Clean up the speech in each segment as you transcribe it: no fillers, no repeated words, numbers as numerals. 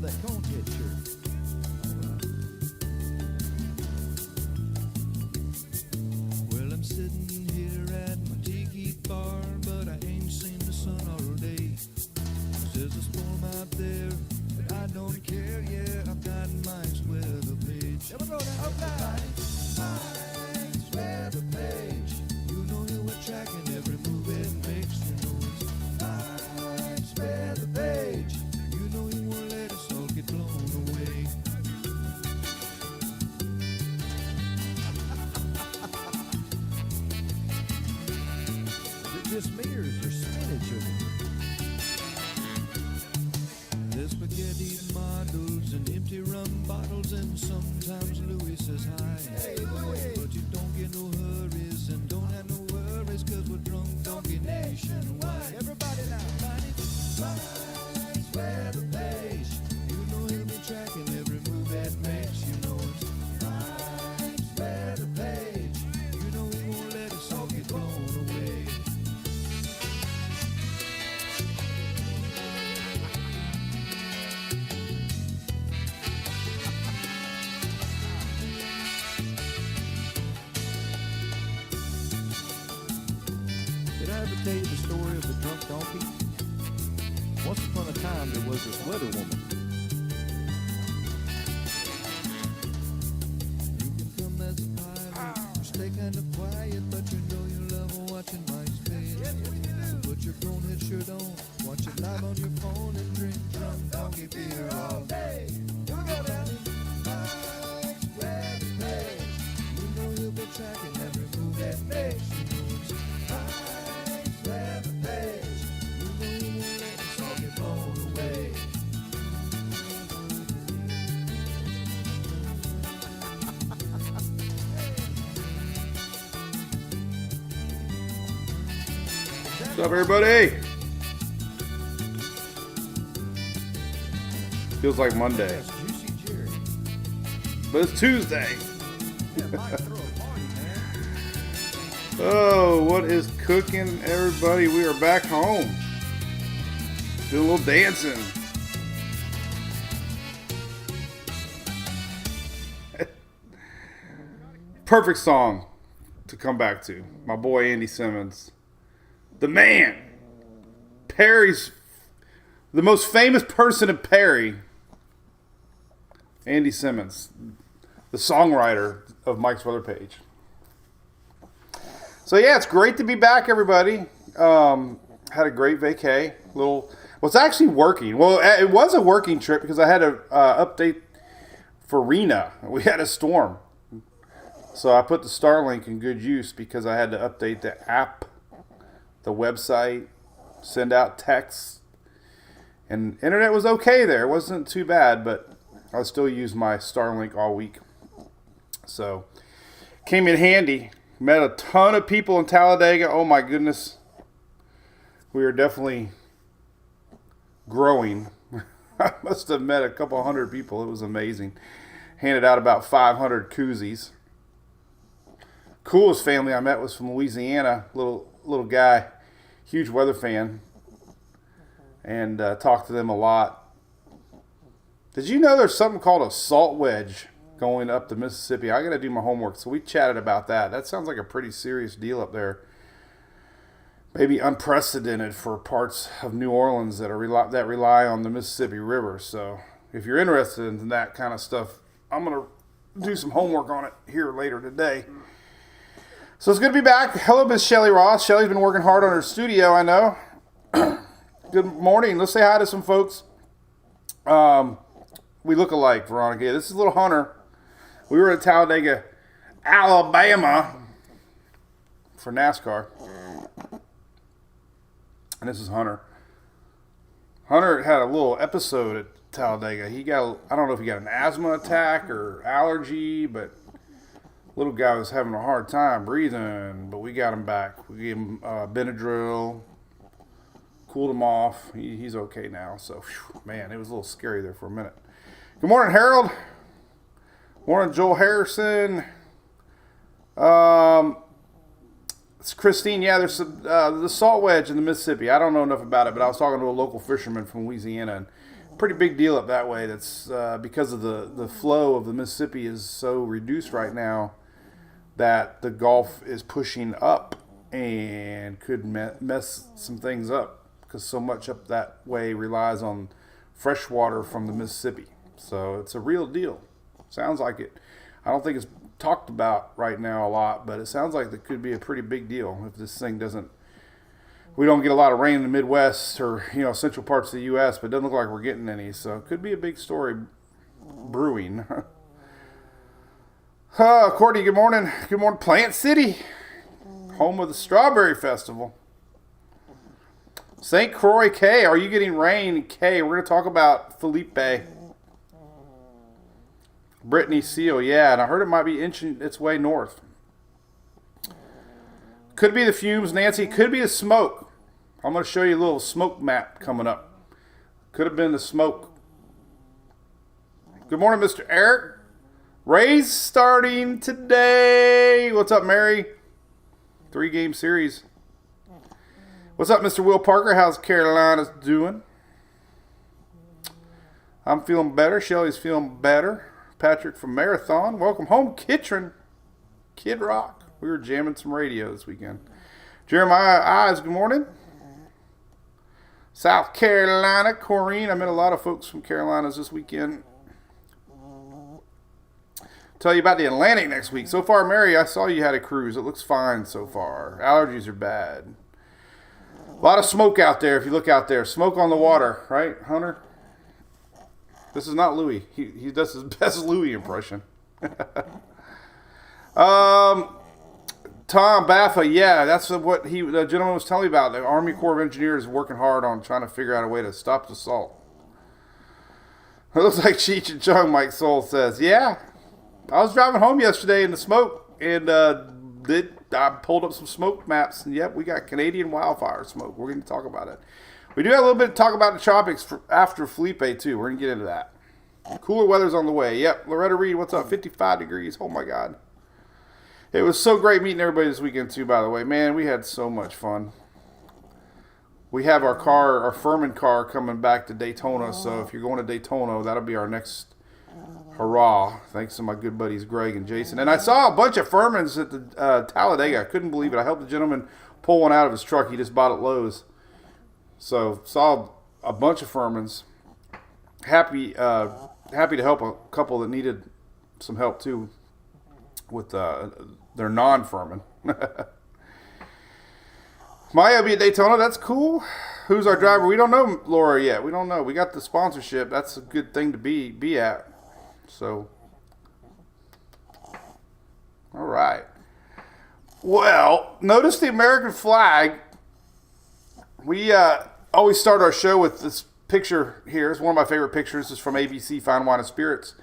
love that conehead shirt. Well, I'm sitting here at my tiki bar, but I ain't seen the sun all day. There's a storm out there, but I don't care. Yeah, I've got Mike's weather page. Never go down. Mike's weather page. You know you were tracking every move it makes. You know it's Mike's weather page. You know he won't let us all get blown away. Is it just me or is there spinach over here? There's spaghetti models and empty rum bottles, and sometimes Louis says hi. Hey, Louis. But you don't get no hurries and don't have no worries, cause we're drunk donkey nationwide. Everybody now. Mike's weather page. You know he'll be tracking every move that makes. You know it's Mike's weather page. You know he won't let us all get blown away. Did I ever tell you the story of the drunk donkey? Once upon a time, there was this weather woman. You can come as a pilot, you stay kind of quiet, but you know you love watching Mike's page. So put your conehead shirt on, watch it live on your phone, and drink drunk donkey beer all day. Here we go now. Mike's weather page. You know he'll be tracking every move that makes. You know it's Mike's weather page. You know he won't let us all get blown away. What's up, everybody? Feels like Monday, That's Juicy Jerry. but it's Tuesday. Yeah, Mike, throw a party, man. Oh, what is cooking, everybody? We are back home. Doing a little dancing. Perfect song to come back to. My boy Andy Simmons. The man. Perry's the most famous person in Perry. Andy Simmons, the songwriter of Mike's Weather Page. So yeah, it's great to be back, everybody. Had a great vacay. Was actually working. Well, it was a working trip because I had to update for Rena. We had a storm, so I put the Starlink in good use because I had to update the app, the website, send out texts, and internet was okay there. It wasn't too bad, but I still used my Starlink all week. So came in handy. Met a ton of people in Talladega. Oh my goodness. We are definitely growing. I must have met a couple hundred people. It was amazing. Handed out about 500 koozies. Coolest family I met was from Louisiana. Little guy. Huge weather fan. And talked to them a lot. Did you know there's something called a salt wedge going up the Mississippi? I got to do my homework. So we chatted about that. That sounds like a pretty serious deal up there. Maybe unprecedented for parts of New Orleans that rely on the Mississippi River. So if you're interested in that kind of stuff, I'm going to do some homework on it here later today. So it's good to be back. Hello, Miss Shelly Ross. Shelly's been working hard on her studio, I know. Good morning. Let's say hi to some folks. We look alike, Veronica. Yeah, this is little Hunter. We were at Talladega, Alabama for NASCAR. And this is Hunter. Hunter had a little episode at Talladega. I don't know if he got an asthma attack or allergy, but little guy was having a hard time breathing, but we got him back. We gave him Benadryl, cooled him off. He's okay now. So, whew, man, it was a little scary there for a minute. Good morning, Harold. Morning, Joel Harrison. It's Christine. Yeah, there's the salt wedge in the Mississippi. I don't know enough about it, but I was talking to a local fisherman from Louisiana, and pretty big deal up that way. That's because of the flow of the Mississippi is so reduced right now that the Gulf is pushing up and could mess some things up because so much up that way relies on fresh water from the Mississippi. So it's a real deal. Sounds like it. I don't think it's talked about right now a lot, but it sounds like it could be a pretty big deal if this thing doesn't. We don't get a lot of rain in the Midwest or central parts of the U.S., but it doesn't look like we're getting any. So it could be a big story brewing. Courtney, good morning. Good morning, Plant City, home of the Strawberry Festival. St. Croix, K, are you getting rain? K, we're going to talk about Felipe. Brittany Seal, yeah, and I heard it might be inching its way north. Could be the fumes, Nancy. Could be the smoke. I'm going to show you a little smoke map coming up. Could have been the smoke. Good morning, Mr. Eric. Rays starting today. What's up, Mary? 3-game series. What's up, Mr. Will Parker? How's Carolina doing? I'm feeling better. Shelly's feeling better. Patrick from Marathon. Welcome home, Kitron. Kid Rock. We were jamming some radio this weekend. Jeremiah Eyes, good morning. South Carolina, Corrine. I met a lot of folks from Carolinas this weekend. Tell you about the Atlantic next week. So far, Mary, I saw you had a cruise. It looks fine so far. Allergies are bad. A lot of smoke out there if you look out there. Smoke on the water, right, Hunter? This is not Louis. He does his best Louis impression. Tom Baffa, yeah, that's what the gentleman was telling me about. The Army Corps of Engineers is working hard on trying to figure out a way to stop the salt. It looks like Cheech and Chung, Mike Soul says. Yeah, I was driving home yesterday in the smoke, and I pulled up some smoke maps, and yep, we got Canadian wildfire smoke. We're going to talk about it. We do have a little bit to talk about the tropics after Felipe, too. We're going to get into that. Cooler weather's on the way. Yep, Loretta Reed, what's up? 55 degrees. Oh, my God. It was so great meeting everybody this weekend, too, by the way. Man, we had so much fun. We have our Furman car coming back to Daytona, so if you're going to Daytona, that'll be our next hurrah. Thanks to my good buddies Greg and Jason. And I saw a bunch of Furmans at the Talladega. I couldn't believe it. I helped the gentleman pull one out of his truck. He just bought at Lowe's. So saw a bunch of Furmans. Happy to help a couple that needed some help, too, with their non-Furman. Maya will be at Daytona. That's cool. Who's our driver? We don't know Laura yet. We don't know. We got the sponsorship. That's a good thing to be at. So, all right. Well, notice the American flag. We always start our show with this picture here. It's one of my favorite pictures. It's from ABC Fine Wine and Spirits.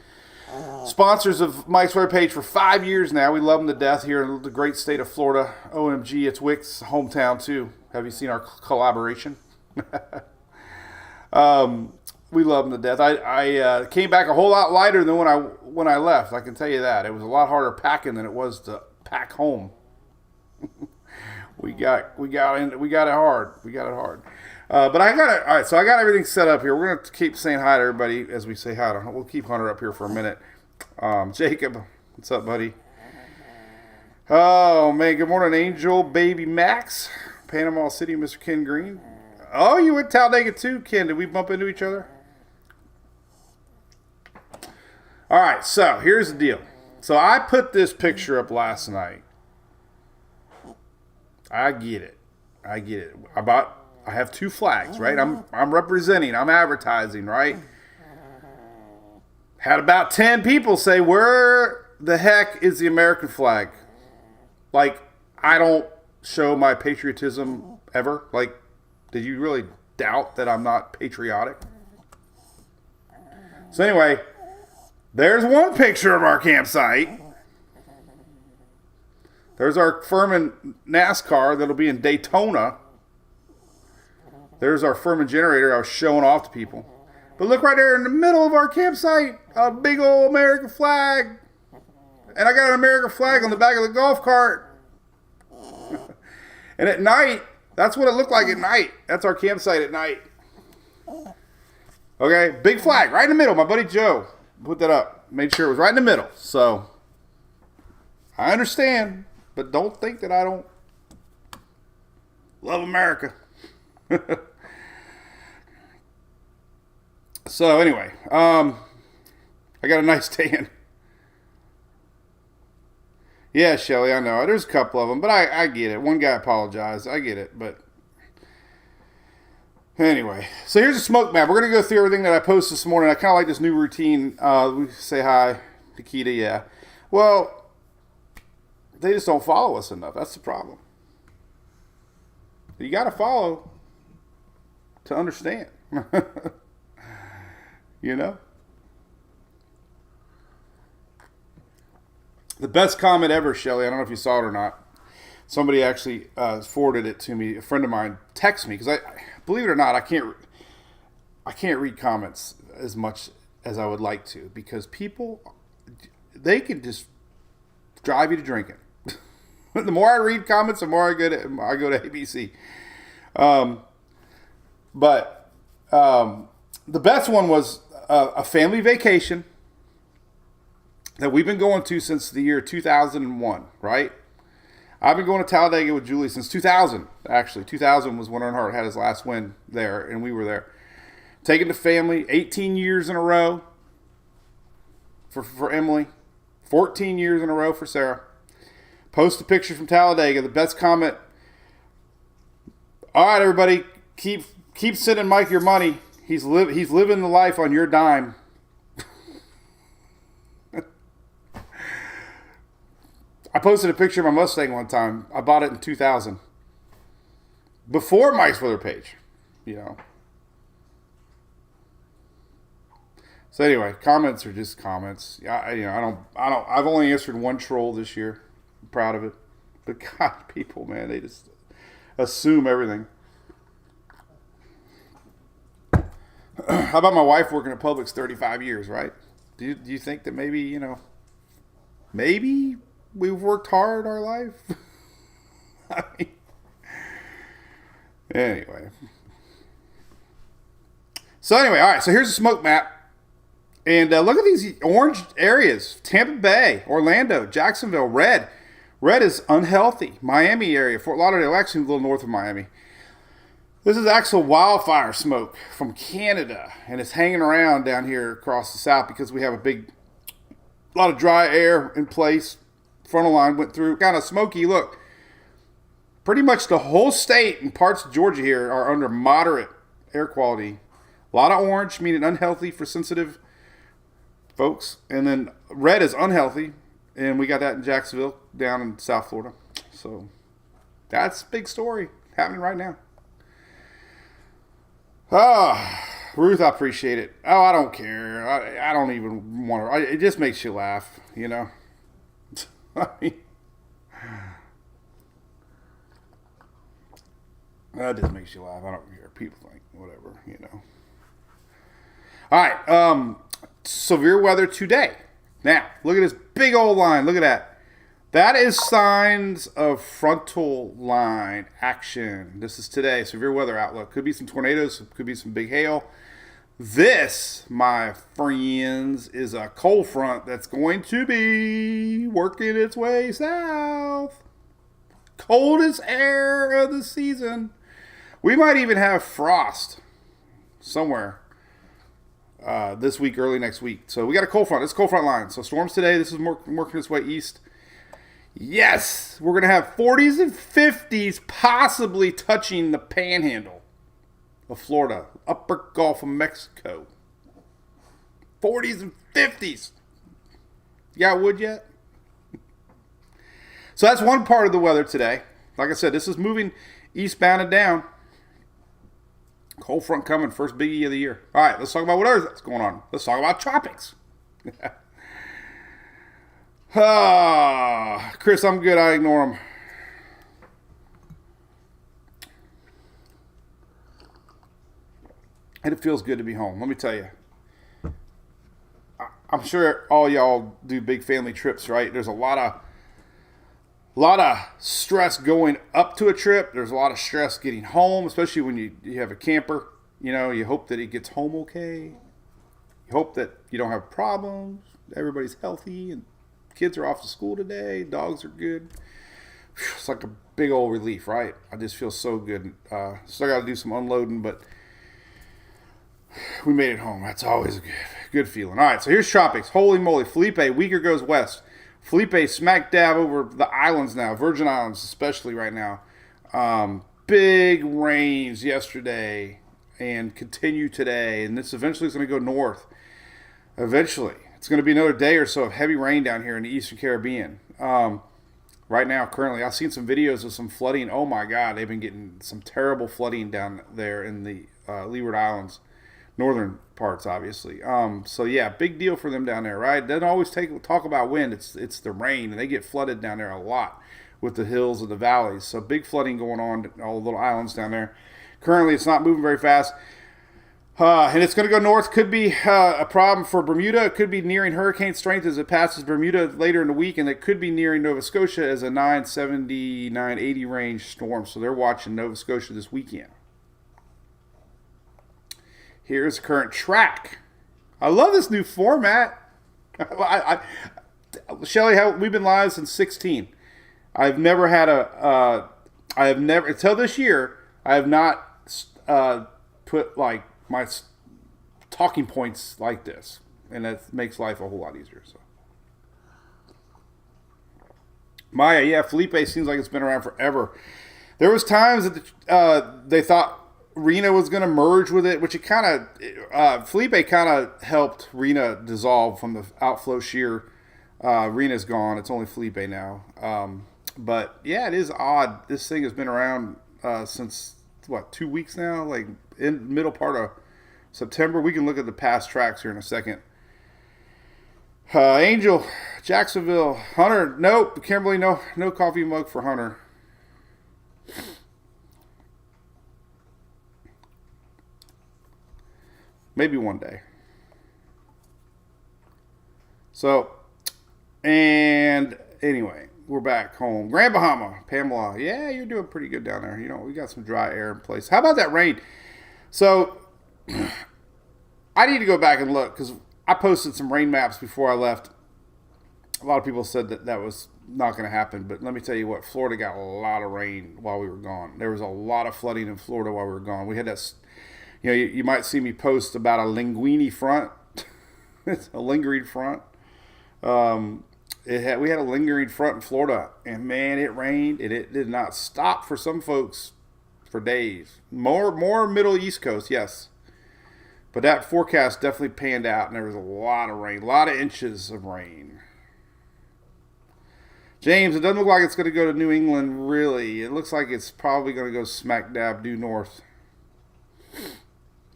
Sponsors of Mike's webpage for 5 years now. We love them to death here in the great state of Florida. OMG, it's Wick's hometown too. Have you seen our collaboration? We love them to death. I came back a whole lot lighter than when I left. I can tell you that. It was a lot harder packing than it was to pack home. We got it hard. But I got it. All right, so I got everything set up here. We're going to keep saying hi to everybody as we say hi to. We'll keep Hunter up here for a minute. Jacob, what's up, buddy? Oh, man, good morning, Angel, Baby Max, Panama City, Mr. Ken Green. Oh, you went Talladega too, Ken. Did we bump into each other? All right, so here's the deal. So I put this picture up last night. I get it. I have 2 flags, right? I'm representing. I'm advertising, right? Had about 10 people say, where the heck is the American flag? Like, I don't show my patriotism ever. Like, did you really doubt that I'm not patriotic? So anyway, there's one picture of our campsite. There's our Furman NASCAR that'll be in Daytona. There's our Furman generator I was showing off to people. But look right there in the middle of our campsite, a big old American flag. And I got an American flag on the back of the golf cart. And at night, that's what it looked like at night. That's our campsite at night. Okay, big flag right in the middle. My buddy Joe put that up. Made sure it was right in the middle. So I understand, but don't think that I don't love America. So anyway, I got a nice tan. Yeah, Shelly, I know. There's a couple of them, but I get it. One guy apologized. I get it, but anyway. So here's a smoke map. We're going to go through everything that I posted this morning. I kind of like this new routine. We say hi, Nikita, yeah. Well, they just don't follow us enough. That's the problem. You got to follow to understand. You know? The best comment ever, Shelly, I don't know if you saw it or not. Somebody actually forwarded it to me. A friend of mine texted me because I believe it or not, I can't read comments as much as I would like to because people, they can just drive you to drinking. The more I read comments, the more I go to ABC. But the best one was a family vacation that we've been going to since the year 2001, right? I've been going to Talladega with Julie since 2000, actually. 2000 was when Earnhardt had his last win there, and we were there. Taking the family 18 years in a row for Emily, 14 years in a row for Sarah. Post a picture from Talladega. The best comment, all right, everybody, keep sending Mike your money. He's living the life on your dime. I posted a picture of my Mustang one time. I bought it in 2000. Before Mike's Weather page, you know. So anyway, comments are just comments. I've only answered one troll this year. I'm proud of it. But God, people, man, they just assume everything. How about my wife working at Publix 35 years, right? Do you think that maybe, maybe we've worked hard our life? I mean, anyway. So anyway, all right, so here's a smoke map. And look at these orange areas. Tampa Bay, Orlando, Jacksonville, red. Red is unhealthy. Miami area, Fort Lauderdale, actually a little north of Miami. This is actual wildfire smoke from Canada. And it's hanging around down here across the south because we have a lot of dry air in place. Frontal line went through. Kind of smoky. Look, pretty much the whole state and parts of Georgia here are under moderate air quality. A lot of orange, meaning unhealthy for sensitive folks. And then red is unhealthy. And we got that in Jacksonville, down in South Florida. So that's a big story happening right now. Ruth, I appreciate it. Oh, I don't care. I don't even want to. It just makes you laugh, I mean, that just makes you laugh. I don't care. People think whatever, All right. Severe weather today. Now, look at this big old line. Look at that. That is signs of frontal line action. This is today. Severe weather outlook. Could be some tornadoes. Could be some big hail. This, my friends, is a cold front that's going to be working its way south. Coldest air of the season. We might even have frost somewhere this week, early next week. So we got a cold front. It's a cold front line. So storms today. This is working its way east. Yes, we're going to have 40s and 50s possibly touching the panhandle of Florida, upper Gulf of Mexico. 40s and 50s. You got wood yet? So that's one part of the weather today. Like I said, this is moving eastbound and down. Cold front coming, first biggie of the year. All right, let's talk about what else is going on. Let's talk about tropics. Chris, I'm good. I ignore them. And it feels good to be home. Let me tell you. I'm sure all y'all do big family trips, right? There's a lot of stress going up to a trip. There's a lot of stress getting home, especially when you have a camper. You know, you hope that he gets home okay. You hope that you don't have problems. Everybody's healthy and kids are off to school today. Dogs are good. It's like a big old relief, right? I just feel so good. Still got to do some unloading, but we made it home. That's always a good feeling. All right, so here's Tropics. Holy moly. Felipe, weaker goes west. Felipe smack dab over the islands now, Virgin Islands especially right now. Big rains yesterday and continue today, and this eventually is going to go north. Eventually. It's going to be another day or so of heavy rain down here in the Eastern Caribbean. Right now, currently, I've seen some videos of some flooding. Oh my God, they've been getting some terrible flooding down there in the Leeward Islands. Northern parts, obviously. So yeah, big deal for them down there, right? Doesn't always talk about wind. It's the rain, and they get flooded down there a lot with the hills and the valleys. So big flooding going on, all the little islands down there. Currently, it's not moving very fast, and it's going to go north. Could be a problem for Bermuda. It could be nearing hurricane strength as it passes Bermuda later in the week, and it could be nearing Nova Scotia as a 970, 980 range storm. So they're watching Nova Scotia this weekend. Here's the current track. I love this new format. Shelly, we've been live since 16. I've never had until this year, I have not put like my talking points like this. And that makes life a whole lot easier. So, Maya, yeah, Felipe seems like it's been around forever. There was times that they thought Rena was going to merge with it, which it kind of, Felipe kind of helped Rena dissolve from the outflow shear. Rena's gone. It's only Felipe now. But yeah, it is odd. This thing has been around since, 2 weeks now? Like in middle part of September. We can look at the past tracks here in a second. Angel, Jacksonville, Hunter, nope. Kimberly, no coffee mug for Hunter. Maybe one day. So, and anyway, we're back home. Grand Bahama, Pamela. Yeah, you're doing pretty good down there. You know, we got some dry air in place. How about that rain? So, I need to go back and look because I posted some rain maps before I left. A lot of people said that was not going to happen, but let me tell you what, Florida got a lot of rain while we were gone. There was a lot of flooding in Florida while we were gone. We had that. You know, you might see me post about a linguini front. It's a lingering front. We had a lingering front in Florida, and man, it rained, and it did not stop for some folks for days. More middle East Coast, yes. But that forecast definitely panned out, and there was a lot of rain, a lot of inches of rain. James, it doesn't look like it's going to go to New England, really. It looks like it's probably going to go smack dab due north.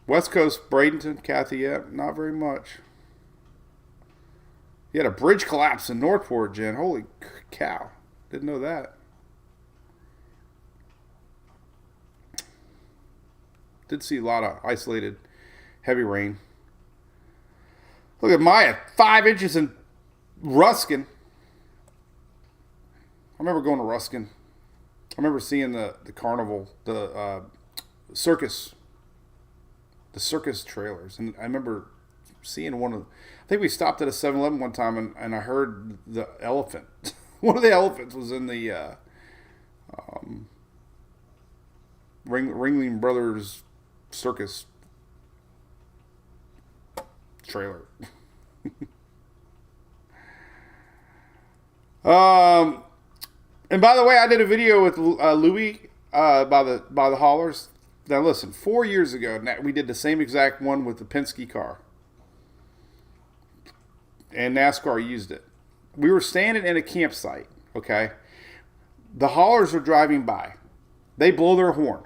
West Coast, Bradenton, Kathy, yep, not very much. You had a bridge collapse in Northport, Jen. Holy cow. Didn't know that. Did see a lot of isolated heavy rain. Look at Maya, 5 inches in Ruskin. I remember going to Ruskin. I remember seeing the carnival, the circus trailers. And I remember seeing I think we stopped at a 7-Eleven one time and I heard the elephant. One of the elephants was in the Ringling Brothers circus trailer. And by the way, I did a video with Louis by the haulers. Now listen, 4 years ago, we did the same exact one with the Penske car. And NASCAR used it. We were standing in a campsite, okay? The haulers are driving by. They blow their horn.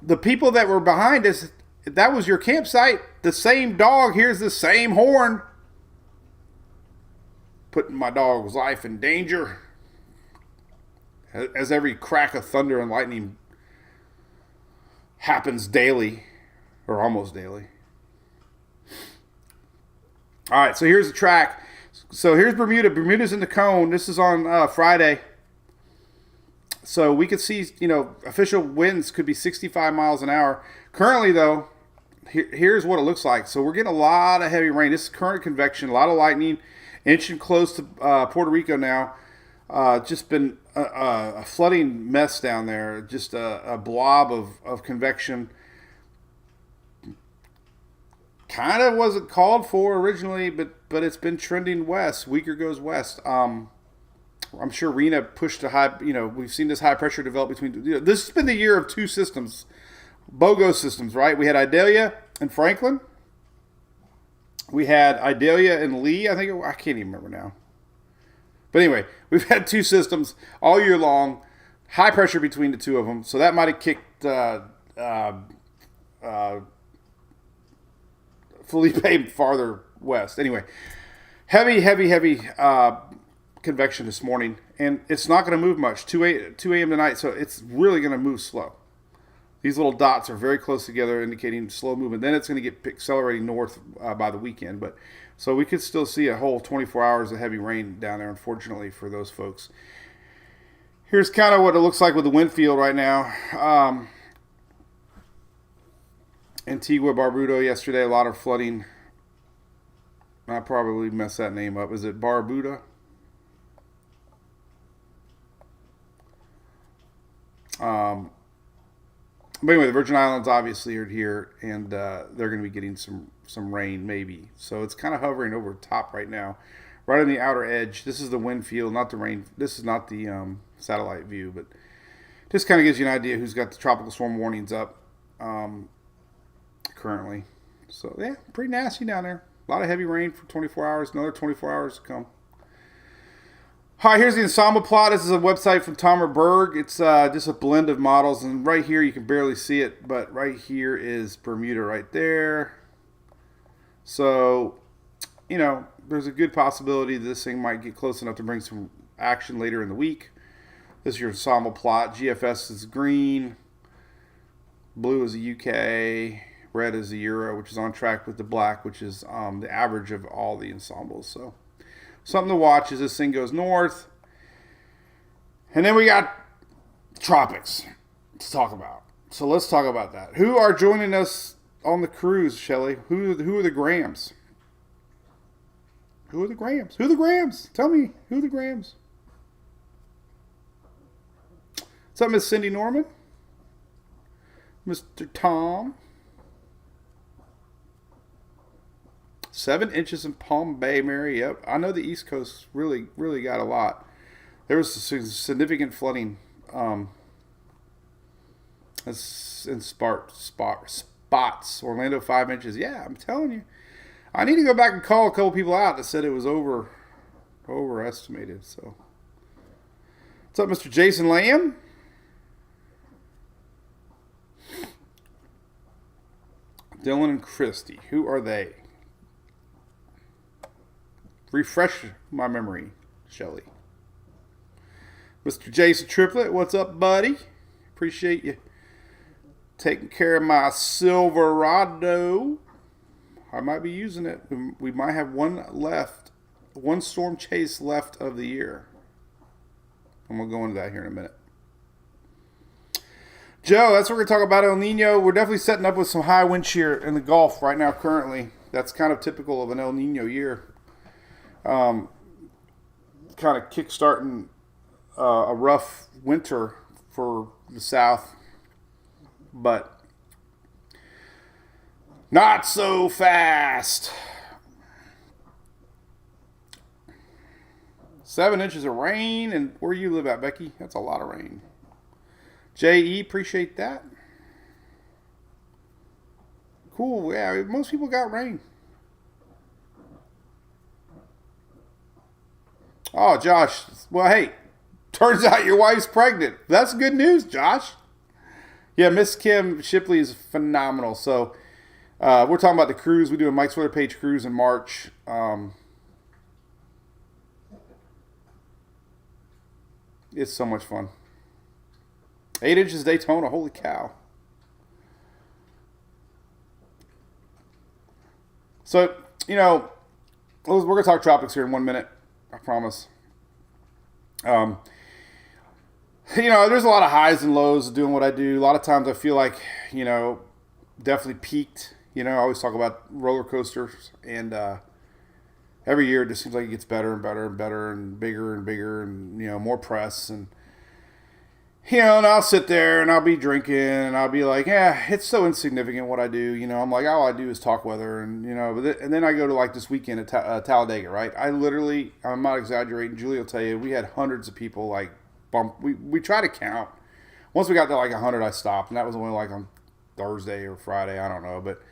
The people that were behind us, that was your campsite. The same dog hears the same horn. Putting my dog's life in danger. As every crack of thunder and lightning happens daily, or almost daily. All right, so here's the track. So here's Bermuda. Bermuda's in the cone. This is on Friday. So we could see, official winds could be 65 miles an hour. Currently, though, here's what it looks like. So we're getting a lot of heavy rain. This is current convection, a lot of lightning, inching close to Puerto Rico now. Just been a flooding mess down there. Just a blob of convection. Kind of wasn't called for originally, but it's been trending west. Weaker goes west. I'm sure Rena pushed a high. We've seen this high pressure develop between. This has been the year of two systems, BOGO systems, right? We had Idalia and Franklin. We had Idalia and Lee. I can't even remember now. But anyway, we've had two systems all year long, high pressure between the two of them. So that might have kicked Felipe farther west. Anyway, heavy convection this morning, and it's not going to move much. 2 a.m. tonight, so it's really going to move slow. These little dots are very close together, indicating slow movement. Then it's going to get accelerating north by the weekend. But so we could still see a whole 24 hours of heavy rain down there, unfortunately, for those folks. Here's kind of what it looks like with the wind field right now. Antigua, Barbuda yesterday, a lot of flooding. I probably messed that name up. Is it Barbuda? But anyway, the Virgin Islands obviously are here, and they're going to be getting some rain maybe. So it's kind of hovering over top right now, right on the outer edge. This is the wind field, not the rain. This is not the satellite view, but just kind of gives you an idea who's got the tropical storm warnings up currently. So yeah, pretty nasty down there. A lot of heavy rain for 24 hours. Another 24 hours to come. Hi, here's the ensemble plot. This is a website from Tomer Berg. It's just a blend of models, and right here you can barely see it, but right here is Bermuda right there. So, there's a good possibility this thing might get close enough to bring some action later in the week. This is your ensemble plot. GFS is green, blue is the UK, red is the Euro, which is on track with the black, which is the average of all the ensembles. So something to watch as this thing goes north. And then we got tropics to talk about. So let's talk about that. Who are joining us on the cruise, Shelly? Who are the Grahams? Who are the Grahams? Who are the Grahams? Tell me, who are the Grahams? What's up, Miss Cindy Norman? Mr. Tom? 7 inches in Palm Bay, Mary. Yep. I know the East Coast really got a lot. There was significant flooding in spots. Orlando, 5 inches. Yeah, I'm telling you. I need to go back and call a couple people out that said it was overestimated. So, what's up, Mr. Jason Lamb? Dylan and Christy. Who are they? Refresh my memory, Shelly. Mr. Jason Triplet, what's up, buddy? Appreciate you taking care of my Silverado. I might be using it. We might have one storm chase left of the year. I'm going to go into that here in a minute. Joe, that's what we're going to talk about El Nino. We're definitely setting up with some high wind shear in the Gulf right now currently. That's kind of typical of an El Nino year. Kind of kickstarting a rough winter for the South, but not so fast. 7 inches of rain, and where you live at, Becky? That's a lot of rain. J.E., appreciate that. Cool, yeah, most people got rain. Oh, Josh, well, hey, turns out your wife's pregnant. That's good news, Josh. Yeah, Miss Kim Shipley is phenomenal. So we're talking about the cruise. We do a Mike's Weather Page cruise in March. It's so much fun. 8 inches Daytona, holy cow. So, we're going to talk tropics here in 1 minute. I promise. there's a lot of highs and lows of doing what I do. A lot of times I feel like, definitely peaked. I always talk about roller coasters, and every year it just seems like it gets better and better and better and bigger and more press and and I'll sit there and I'll be drinking and I'll be like, yeah, it's so insignificant what I do. I'm like, all I do is talk weather and and then I go to like this weekend at Talladega, right? I'm not exaggerating. Julie will tell you, we had hundreds of people like bump. We try to count. Once we got to like 100, I stopped, and that was only like on Thursday or Friday, I don't know, but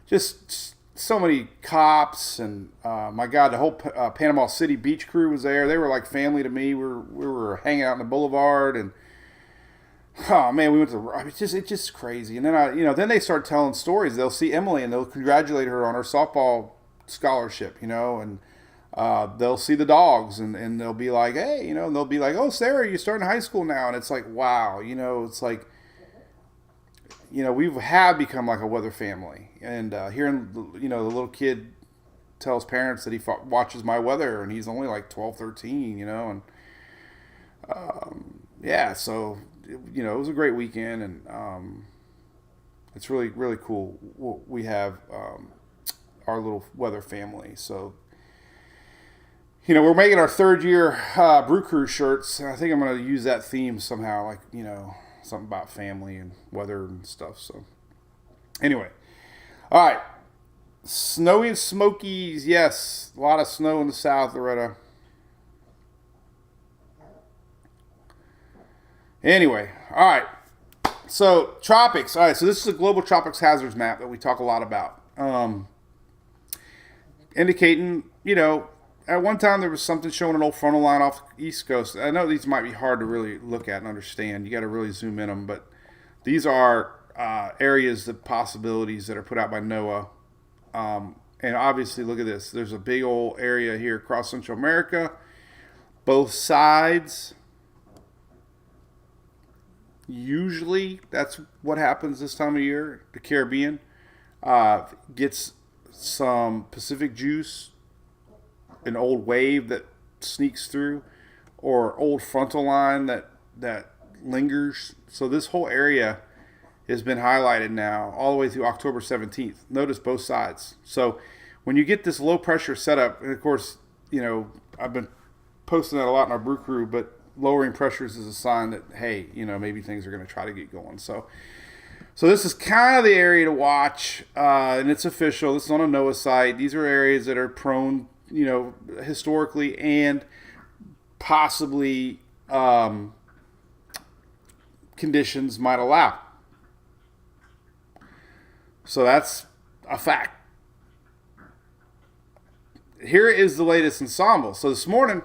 just so many cops and my God, the whole Panama City beach crew was there. They were like family to me. We were hanging out on the boulevard and. Oh man, we went to. It's just crazy. And then then they start telling stories. They'll see Emily and they'll congratulate her on her softball scholarship, and they'll see the dogs and they'll be like, hey, and they'll be like, oh, Sarah, you're starting high school now, and it's like, wow, it's like, we have become like a weather family. And hearing the little kid tells parents that he watches my weather and he's only like 12, 13, and yeah, so. It was a great weekend, and it's really, really cool. We have our little weather family. So, we're making our third year Brew Crew shirts. I think I'm going to use that theme somehow, like, something about family and weather and stuff. So, anyway. All right. Snowy and Smokies. Yes, a lot of snow in the south, Loretta. Anyway, all right. So tropics. All right. So this is a global tropics hazards map that we talk a lot about, indicating, at one time there was something showing an old frontal line off the East Coast. I know these might be hard to really look at and understand. You got to really zoom in them, but these are areas of possibilities that are put out by NOAA. And obviously, look at this. There's a big old area here across Central America. Both sides. Usually, that's what happens this time of year. The Caribbean gets some Pacific juice, an old wave that sneaks through, or old frontal line that lingers. So this whole area has been highlighted now all the way through October 17th. Notice both sides. So when you get this low pressure setup, and of course, I've been posting that a lot in our Brew Crew, but lowering pressures is a sign that, hey, maybe things are going to try to get going. So this is kind of the area to watch, and it's official. This is on a NOAA site. These are areas that are prone, historically and possibly conditions might allow. So that's a fact. Here is the latest ensemble. So this morning,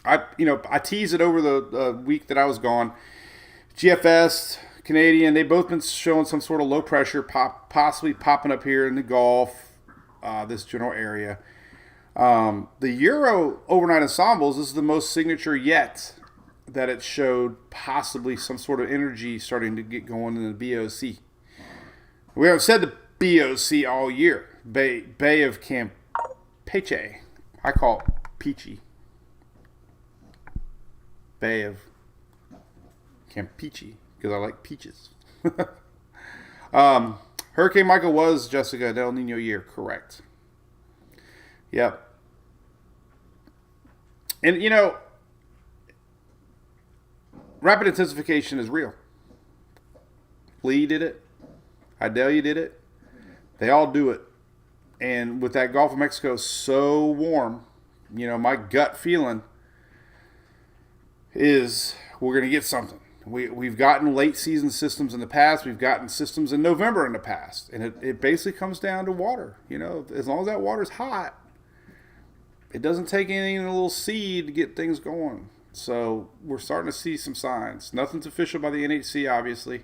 I teased it over the week that I was gone. GFS, Canadian, they've both been showing some sort of low pressure, possibly popping up here in the Gulf, this general area. The Euro overnight ensembles, this is the most signature yet that it showed possibly some sort of energy starting to get going in the BOC. We haven't said the BOC all year. Bay of Campeche. I call it Peachy. Bay of Campeche, because I like peaches. Hurricane Michael was, Jessica, an El Nino year. Correct. Yep. And, rapid intensification is real. Lee did it. Idalia did it. They all do it. And with that Gulf of Mexico so warm, my gut feeling is we're going to get something. We've gotten late season systems in the past. We've gotten systems in November in the past. And it basically comes down to water. As long as that water's hot, it doesn't take anything in a little seed to get things going. So we're starting to see some signs. Nothing's official by the NHC, obviously.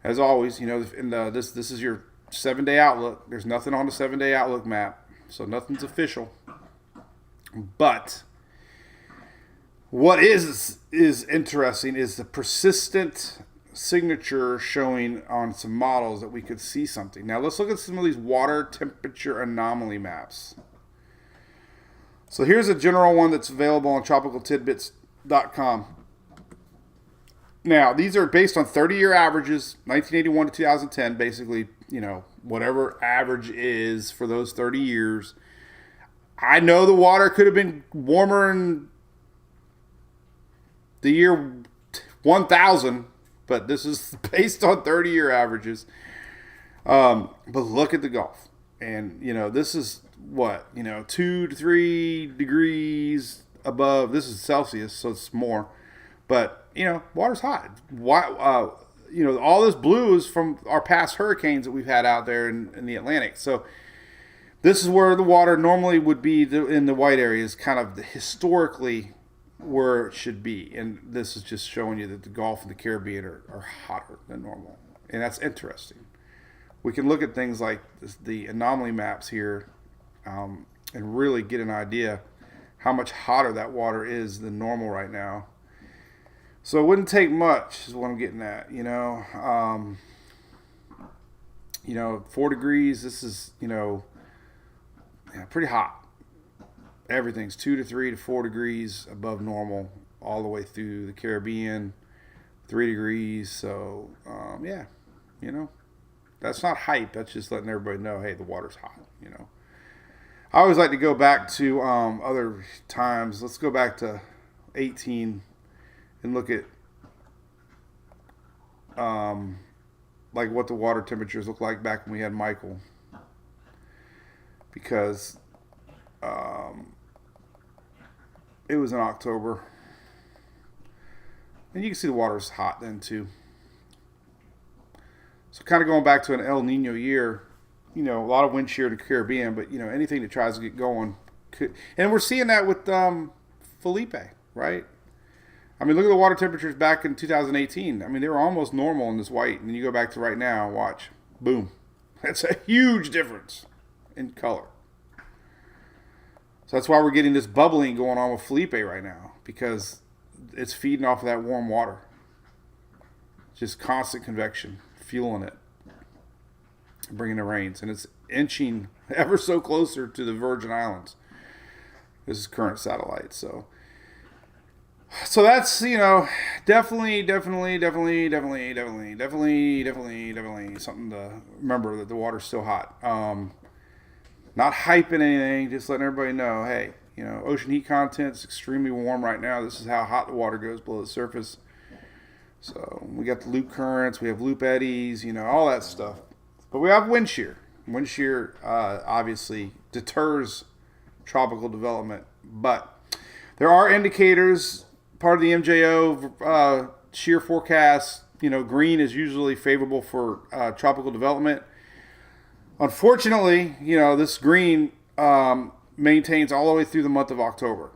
As always, this is your 7-day outlook. There's nothing on the 7-day outlook map. So nothing's official. But what is interesting is the persistent signature showing on some models that we could see something. Now let's look at some of these water temperature anomaly maps. So here's a general one that's available on tropicaltidbits.com. Now, these are based on 30-year averages, 1981 to 2010, basically, whatever average is for those 30 years. I know the water could have been warmer in the year 1000, but this is based on 30-year averages. But look at the Gulf. And, this is what, 2 to 3 degrees above. This is Celsius, so it's more. But, water's hot. Why? All this blue is from our past hurricanes that we've had out there in the Atlantic. So this is where the water normally would be in the white areas, kind of historically where it should be. And this is just showing you that the Gulf and the Caribbean are hotter than normal. And that's interesting. We can look at things like the anomaly maps here and really get an idea how much hotter that water is than normal right now. So it wouldn't take much is what I'm getting at, 4 degrees, this is, pretty hot. Everything's 2 to 3 to 4 degrees above normal all the way through the Caribbean, 3 degrees. So, that's not hype. That's just letting everybody know, hey, the water's hot, I always like to go back to other times. Let's go back to 18 and look at like what the water temperatures look like back when we had Michael, because it was in October, and you can see the water's hot then too. So kind of going back to an El Nino year, a lot of wind shear in the Caribbean, but anything that tries to get going could, and we're seeing that with Felipe, right? I mean, look at the water temperatures back in 2018. I mean, they were almost normal in this white. And then you go back to right now, watch. Boom. That's a huge difference in color. So that's why we're getting this bubbling going on with Felipe right now, because it's feeding off of that warm water. Just constant convection, fueling it, bringing the rains. And it's inching ever so closer to the Virgin Islands. This is current satellite, so that's, definitely something to remember, that the water's still hot. Not hyping anything, just letting everybody know, hey, ocean heat content is extremely warm right now. This is how hot the water goes below the surface. So we got the loop currents, we have loop eddies, all that stuff. But we have wind shear. Wind shear obviously deters tropical development, but there are indicators. Part of the MJO shear forecast, green is usually favorable for tropical development. Unfortunately, this green maintains all the way through the month of October.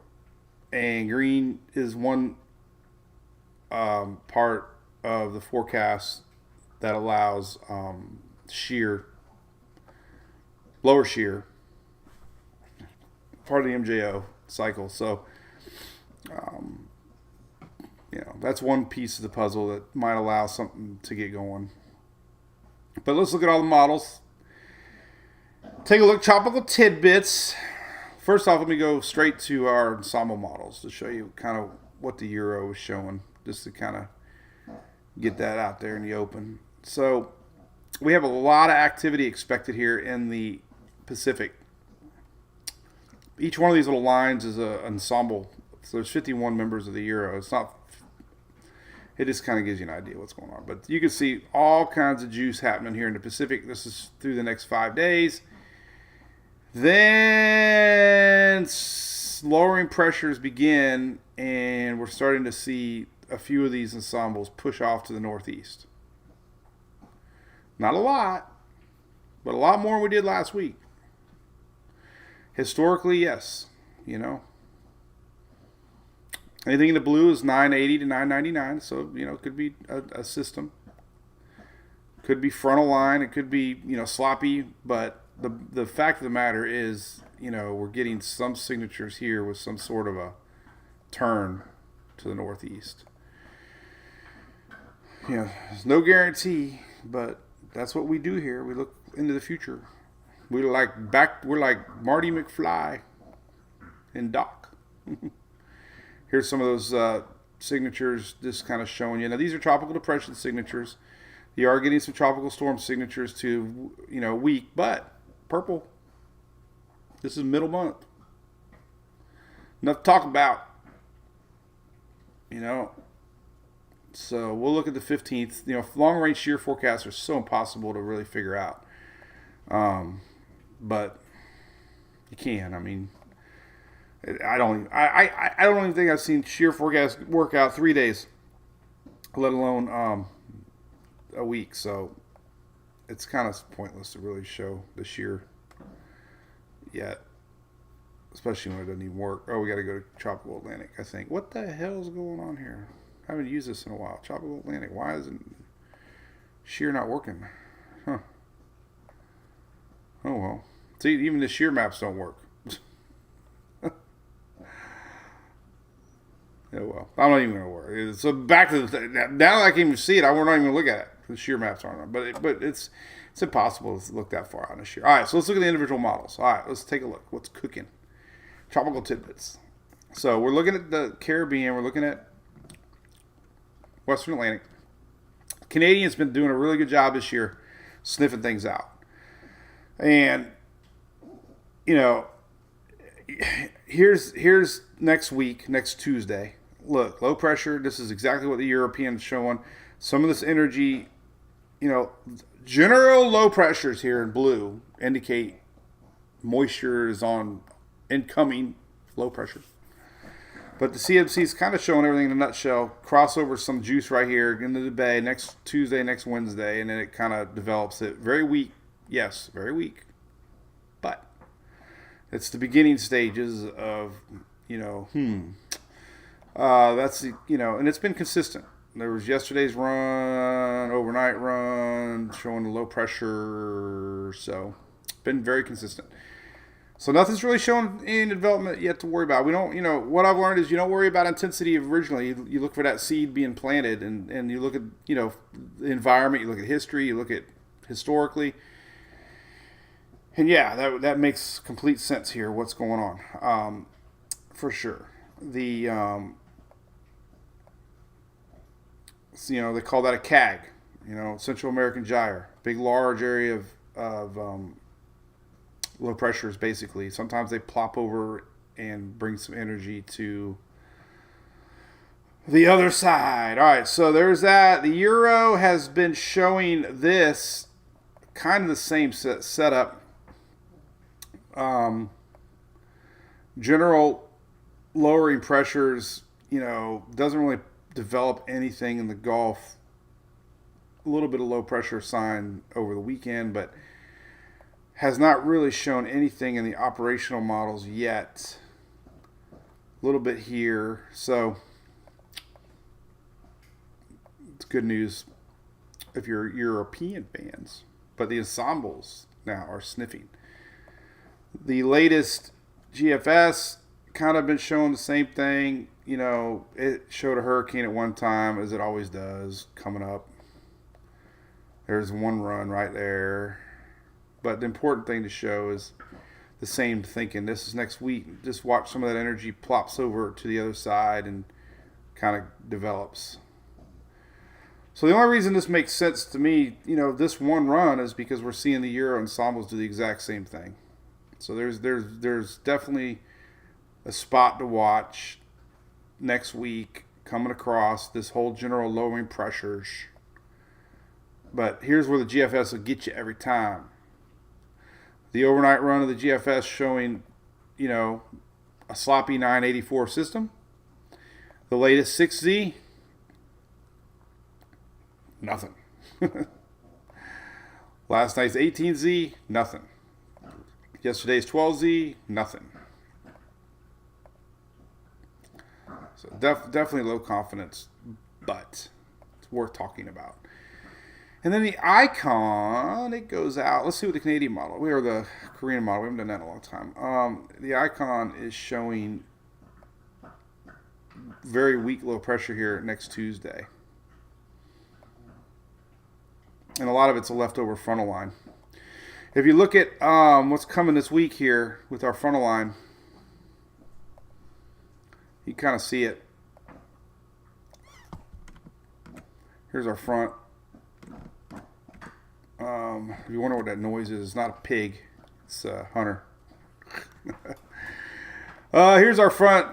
And green is one part of the forecast that allows lower shear, part of the MJO cycle. So, that's one piece of the puzzle that might allow something to get going. But let's look at all the models. Take a look, tropical tidbits. First off, let me go straight to our ensemble models to show you kind of what the Euro is showing, just to kind of get that out there in the open. So we have a lot of activity expected here in the Pacific. Each one of these little lines is an ensemble. So there's 51 members of the Euro. It just kind of gives you an idea what's going on. But you can see all kinds of juice happening here in the Pacific. This is through the next 5 days. Then lowering pressures begin, and we're starting to see a few of these ensembles push off to the northeast. Not a lot, but a lot more than we did last week. Historically, yes, Anything in the blue is 980 to 999, so, it could be a system. Could be frontal line, it could be, sloppy, but the fact of the matter is, we're getting some signatures here with some sort of a turn to the northeast. There's no guarantee, but that's what we do here. We look into the future. We're like Marty McFly in Doc. Here's some of those signatures just kind of showing you. Now, these are tropical depression signatures. You are getting some tropical storm signatures to, week, but purple. This is middle month. Enough to talk about. So we'll look at the 15th. Long range shear forecasts are so impossible to really figure out. But you can. I mean, I don't even think I've seen shear forecasts work out 3 days, let alone a week. So it's kind of pointless to really show the shear yet, especially when it doesn't even work. Oh, we got to go to tropical Atlantic, I think. What the hell is going on here? I haven't used this in a while. Tropical Atlantic. Why isn't shear not working? Huh. Oh, well. See, even the shear maps don't work. Oh, well. I'm not even going to worry. So back to the thing. Now that I can even see it, we're not even going to look at it. The shear maps aren't on. But it's impossible to look that far on a shear. All right, so let's look at the individual models. All right, let's take a look. What's cooking? Tropical tidbits. So we're looking at the Caribbean. We're looking at Western Atlantic. Canadians been doing a really good job this year sniffing things out. And, here's next week, next Tuesday. Look, low pressure. This is exactly what the Europeans showing. Some of this energy, general low pressures here in blue indicate moisture is on incoming low pressure. But the CMC is kind of showing everything in a nutshell. Crossover some juice right here into the bay next Tuesday, next Wednesday, and then it kind of develops it. Very weak. Yes, very weak. But it's the beginning stages of, that's the, and it's been consistent. There was yesterday's run, overnight run, showing the low pressure. So, been very consistent. So nothing's really shown in development yet to worry about. We don't, what I've learned is you don't worry about intensity originally. You look for that seed being planted, and you look at, the environment, you look at history, you look at historically. And yeah, that makes complete sense here, what's going on, for sure. The, they call that a CAG, Central American Gyre. Big, large area of low pressures, basically. Sometimes they plop over and bring some energy to the other side. All right, so there's that. The Euro has been showing this kind of the same setup. General lowering pressures, doesn't really develop anything in the Gulf. A little bit of low pressure sign over the weekend, but has not really shown anything in the operational models yet. A little bit here. So it's good news if you're European fans. But the ensembles now are sniffing. The latest GFS kind of been showing the same thing. It showed a hurricane at one time, as it always does, coming up. There's one run right there. But the important thing to show is the same thinking. This is next week. Just watch some of that energy plops over to the other side and kind of develops. So the only reason this makes sense to me, this one run is because we're seeing the Euro ensembles do the exact same thing. So there's definitely a spot to watch next week coming across this whole general lowering pressures. But here's where the GFS will get you every time. The overnight run of the GFS showing, a sloppy 984 system. The latest 6Z, nothing. Last night's 18Z, nothing. Yesterday's 12Z, nothing. So definitely low confidence, but it's worth talking about. And then the icon, it goes out. Let's see what the Canadian model, or the Korean model. We haven't done that in a long time. The icon is showing very weak low pressure here next Tuesday. And a lot of it's a leftover frontal line. If you look at what's coming this week here with our frontal line, you kind of see it. Here's our front. If you wonder what that noise is, it's not a pig. It's a hunter. Here's our front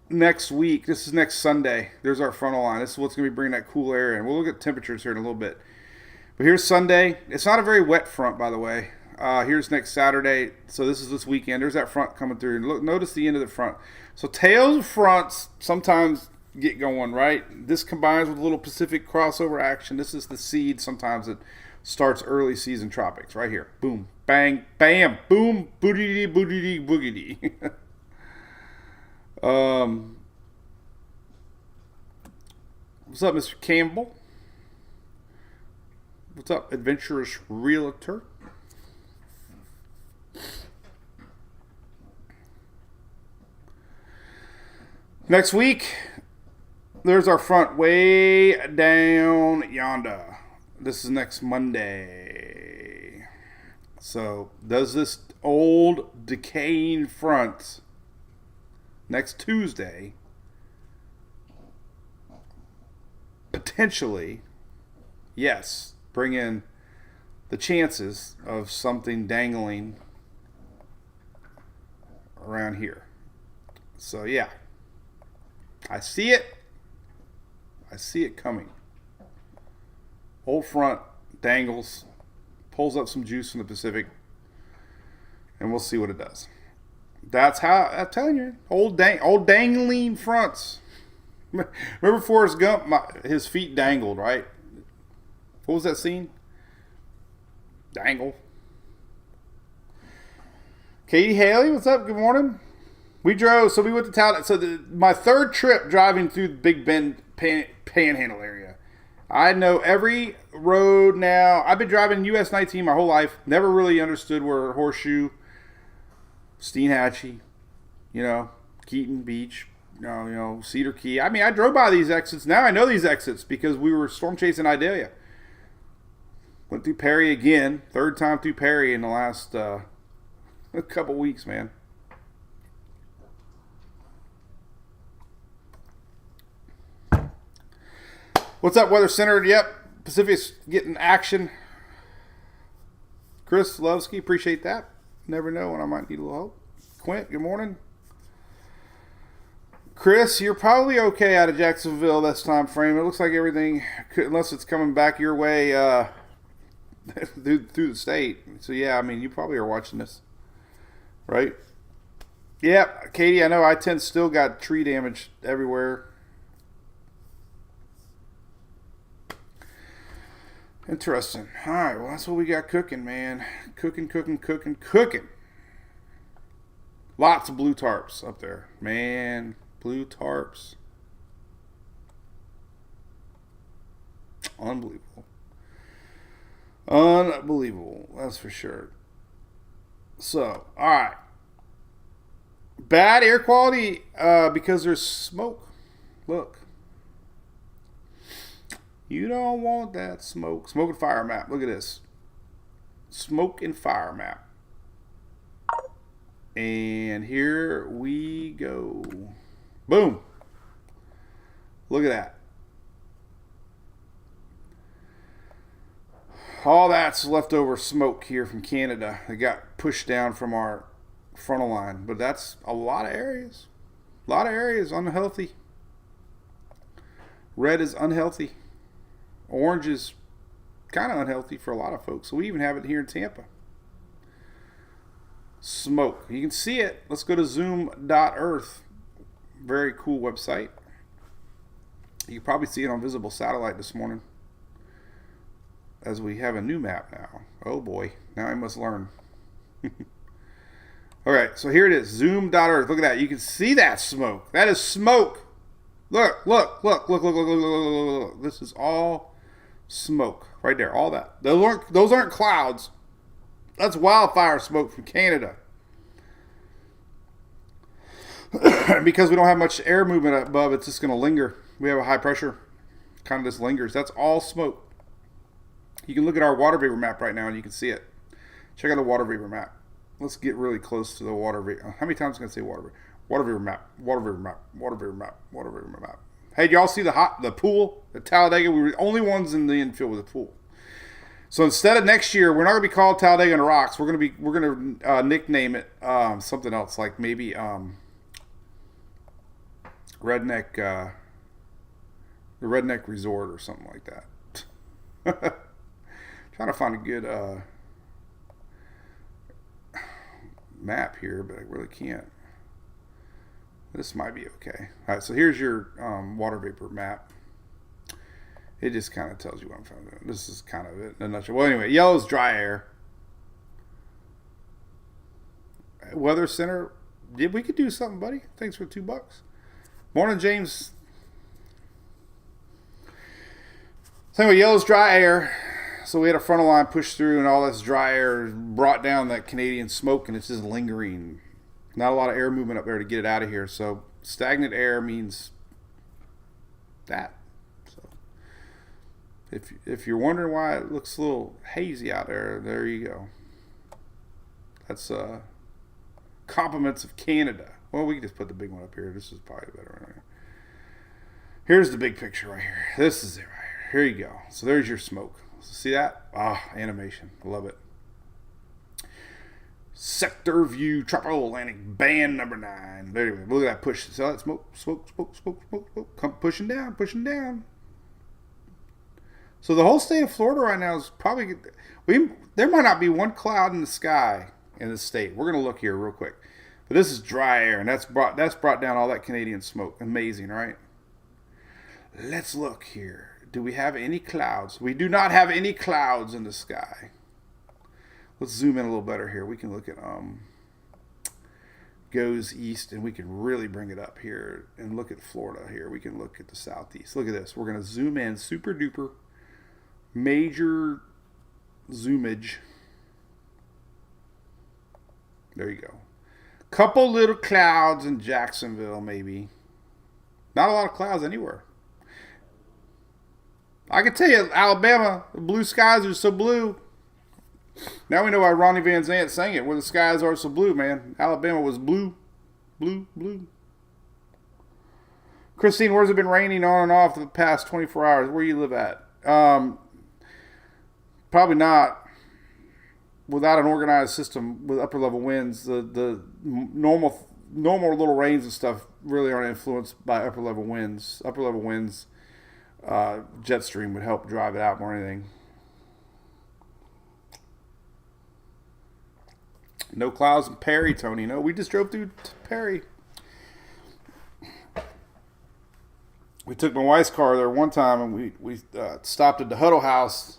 next week. This is next Sunday. There's our frontal line. This is what's going to be bringing that cool air in. We'll look at temperatures here in a little bit. But here's Sunday. It's not a very wet front, by the way. Here's next Saturday. So this is this weekend. There's that front coming through. And look, notice the end of the front. So tails and fronts sometimes get going, right? This combines with a little Pacific crossover action. This is the seed sometimes that starts early season tropics right here. Boom, bang, bam, boom, boogity, boogity, boogity. What's up, Mr. Campbell? What's up, adventurous realtor? Next week, there's our front way down yonder. This is next Monday. So, does this old decaying front next Tuesday potentially, yes, bring in the chances of something dangling around here? So, yeah. I see it. I see it coming. Old front dangles, pulls up some juice from the Pacific, and we'll see what it does. That's how I'm telling you. Old dangling fronts. Remember Forrest Gump? His feet dangled, right? What was that scene? Dangle. Katie Haley, what's up? Good morning. We drove, so we went to Talladega. So my third trip driving through the Big Bend Panhandle area. I know every road now. I've been driving US 19 my whole life. Never really understood where Horseshoe, Steenhatchee, Keaton Beach, Cedar Key. I mean, I drove by these exits. Now I know these exits because we were storm chasing Idalia. Went through Perry again. Third time through Perry in the last couple weeks, man. What's up, Weather Center? Yep, Pacific's getting action. Chris Lovsky, appreciate that. Never know when I might need a little help. Quint, good morning. Chris, you're probably okay out of Jacksonville this time frame. It looks like everything, unless it's coming back your way through the state. So, yeah, I mean, you probably are watching this, right? Yeah, Katie, I know I-10 still got tree damage everywhere. Interesting. All right, well, that's what we got cooking, man. Cooking. Lots of blue tarps up there. Man, blue tarps. Unbelievable. That's for sure. So, all right. Bad air quality because there's smoke. Look. You don't want that smoke. Smoke and fire map. Look at this. Smoke and fire map. And here we go. Boom. Look at that. All that's leftover smoke here from Canada. It got pushed down from our frontal line. But that's a lot of areas. A lot of areas unhealthy. Red is unhealthy. Orange is kind of unhealthy for a lot of folks. So we even have it here in Tampa. Smoke. You can see it. Let's go to zoom.earth. Very cool website. You can probably see it on Visible Satellite this morning. As we have a new map now. Oh boy. Now I must learn. Alright, so here it is. Zoom.earth. Look at that. You can see that smoke. That is smoke. Look. This is all smoke right there, all that. Those aren't clouds. That's wildfire smoke from Canada. Because we don't have much air movement above, it's just going to linger. We have a high pressure, kind of just lingers. That's all smoke. You can look at our water vapor map right now and you can see it. Check out the water vapor map. Let's get really close to the water vapor. How many times am I going to say water vapor? Water vapor map. Water vapor map. Water vapor map. Water vapor map. Hey, did y'all see the pool at Talladega? We were the only ones in the infield with a pool. So instead of next year, we're not gonna be called Talladega and Rocks. We're gonna nickname it something else, like maybe Redneck the Redneck Resort or something like that. Trying to find a good map here, but I really can't. This might be okay. All right, so here's your water vapor map. It just kind of tells you what I'm trying to do. This is kind of it in a nutshell. Well, anyway, yellow is dry air. Weather Center. We could do something, buddy. Thanks for $2. Morning, James. So anyway, yellow's dry air. So we had a frontal line push through, and all this dry air brought down that Canadian smoke, and it's just lingering. Not a lot of air movement up there to get it out of here. So stagnant air means that. So if you're wondering why it looks a little hazy out there you go. That's compliments of Canada. Well, we can just put the big one up here. This is probably better right here. Here's the big picture right here. This is it right here. Here you go. So there's your smoke. So see that? Animation. I love it. Sector View Tropical Atlantic Band number 9. There you go. Look at that push. See that smoke? Smoke. Come pushing down. So the whole state of Florida right now is probably... there might not be one cloud in the sky in this state. We're going to look here real quick. But this is dry air, and that's brought down all that Canadian smoke. Amazing, right? Let's look here. Do we have any clouds? We do not have any clouds in the sky. Let's zoom in a little better here. We can look at goes east, and we can really bring it up here and look at Florida here. We can look at the southeast. Look at this. We're going to zoom in super duper major zoomage. There you go. Couple little clouds in Jacksonville, maybe. Not a lot of clouds anywhere. I can tell you, Alabama, the blue skies are so blue. Now we know why Ronnie Van Zant sang it, where the skies are so blue, man. Alabama was blue. Christine, where's it been raining on and off for the past 24 hours? Where you live at? Probably not. Without an organized system with upper level winds, the normal little rains and stuff really aren't influenced by upper level winds. Upper level winds, jet stream would help drive it out more than anything. No clouds in Perry, Tony. No, we just drove through Perry. We took my wife's car there one time, and we stopped at the Huddle House.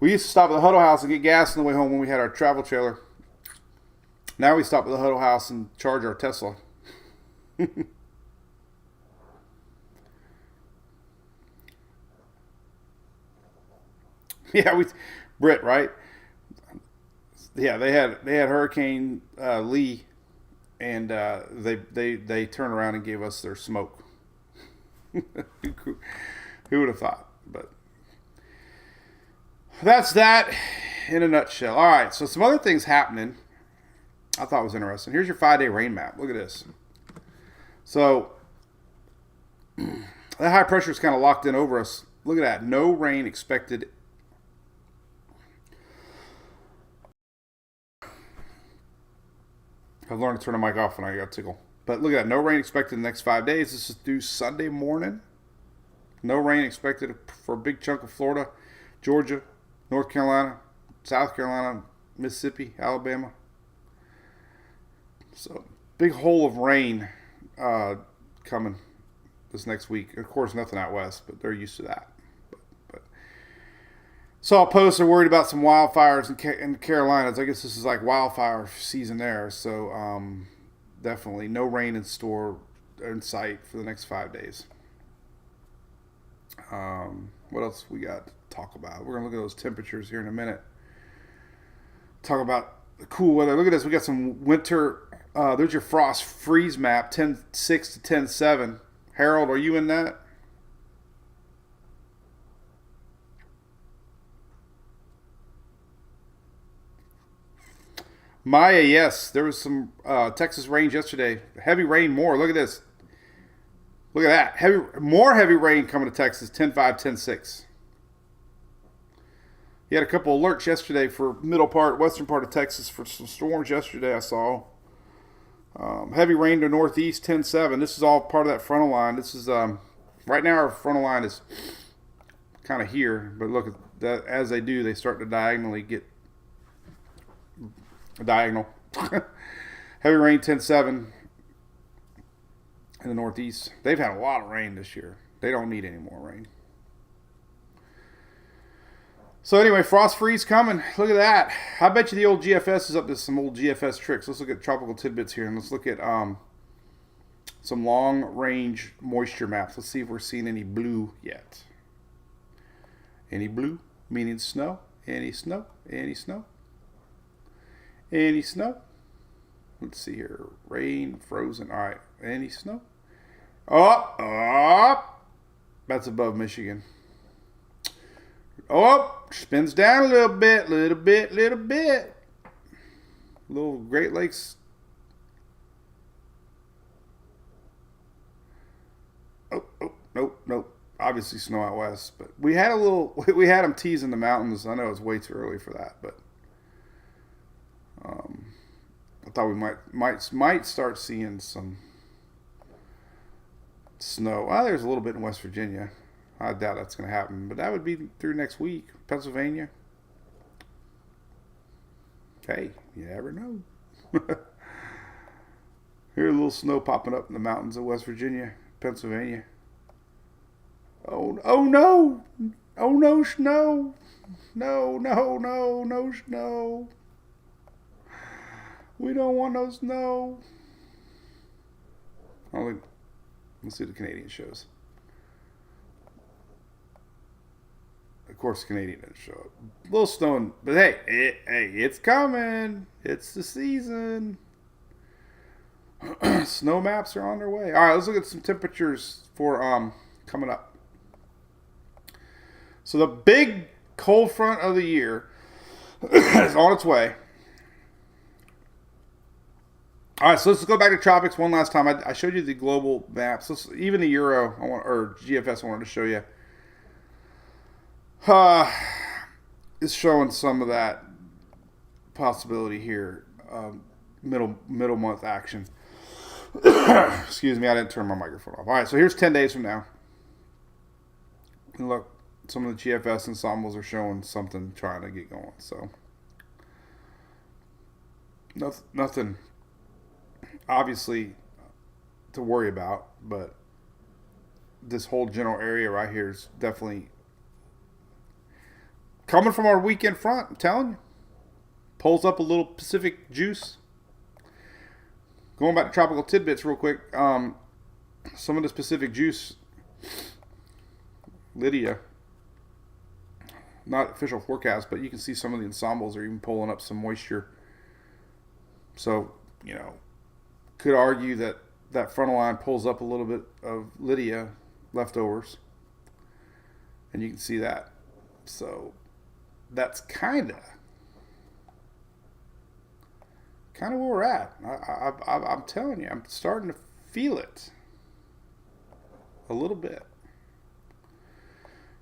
We used to stop at the Huddle House and get gas on the way home when we had our travel trailer. Now we stop at the Huddle House and charge our Tesla. Yeah, Britt, right? Yeah, they had Hurricane Lee, and they turned around and gave us their smoke. Who would have thought? But that's that in a nutshell. All right, so some other things happening I thought was interesting. Here's your 5-day rain map. Look at this. So that high pressure is kind of locked in over us. Look at that. No rain expected. I've learned to turn the mic off when I got tickle. But look at that. No rain expected in the next 5 days. This is due Sunday morning. No rain expected for a big chunk of Florida, Georgia, North Carolina, South Carolina, Mississippi, Alabama. So big hole of rain coming this next week. Of course, nothing out west, but they're used to that. But saw a post. They're worried about some wildfires in the Carolinas. I guess this is like wildfire season there. So definitely no rain in store in sight for the next 5 days. What else we got to talk about? We're going to look at those temperatures here in a minute. Talk about the cool weather. Look at this. We got some winter. There's your frost freeze map, 10.6 to 10.7. Harold, are you in that? Maya, yes. There was some Texas rain yesterday. Heavy rain more. Look at this. Look at that. More heavy rain coming to Texas, 10-5, 10-6. You had a couple alerts yesterday for western part of Texas for some storms yesterday I saw. Heavy rain to northeast, 10-7. This is all part of that frontal line. This is, right now our frontal line is kind of here, but look at that. As they do, they start to diagonally get diagonal. Heavy rain, 10-7 in the northeast. They've had a lot of rain this year. They don't need any more rain. So anyway, frost freeze coming. Look at that. I bet you the old GFS is up to some old GFS tricks. Let's look at tropical tidbits here, and let's look at some long-range moisture maps. Let's see if we're seeing any blue yet. Any blue, meaning snow. Any snow. Any snow. Any snow. Let's see here. Rain, frozen. All right. Any snow? Up. That's above Michigan. Oh, spins down a little bit. Little Great Lakes. Oh, nope. Obviously snow out west, but we had them teasing the mountains. I know it's way too early for that, but I thought we might start seeing some snow. Well, there's a little bit in West Virginia. I doubt that's going to happen, but that would be through next week. Pennsylvania. Hey, you never know. Here's a little snow popping up in the mountains of West Virginia, Pennsylvania. Oh no! Oh no, snow! No snow! We don't want no snow. Let's see what the Canadian shows. Of course, Canadian didn't show up. A little snowing, but hey, it's coming. It's the season. Snow maps are on their way. All right, let's look at some temperatures for coming up. So the big cold front of the year is on its way. All right, so let's go back to tropics one last time. I showed you the global maps. Even the Euro or GFS I wanted to show you. Is showing some of that possibility here. Middle month action. Excuse me, I didn't turn my microphone off. All right, so here's 10 days from now. And look, some of the GFS ensembles are showing something trying to get going. So nothing obviously to worry about, but this whole general area right here is definitely coming from our weekend front. I'm telling you, pulls up a little Pacific juice. Going back to tropical tidbits real quick. Some of this Pacific juice, Lydia, not official forecast, but you can see some of the ensembles are even pulling up some moisture. So, could argue that frontal line pulls up a little bit of Lydia leftovers. And you can see that. So, that's kind of where we're at. I'm telling you, I'm starting to feel it a little bit.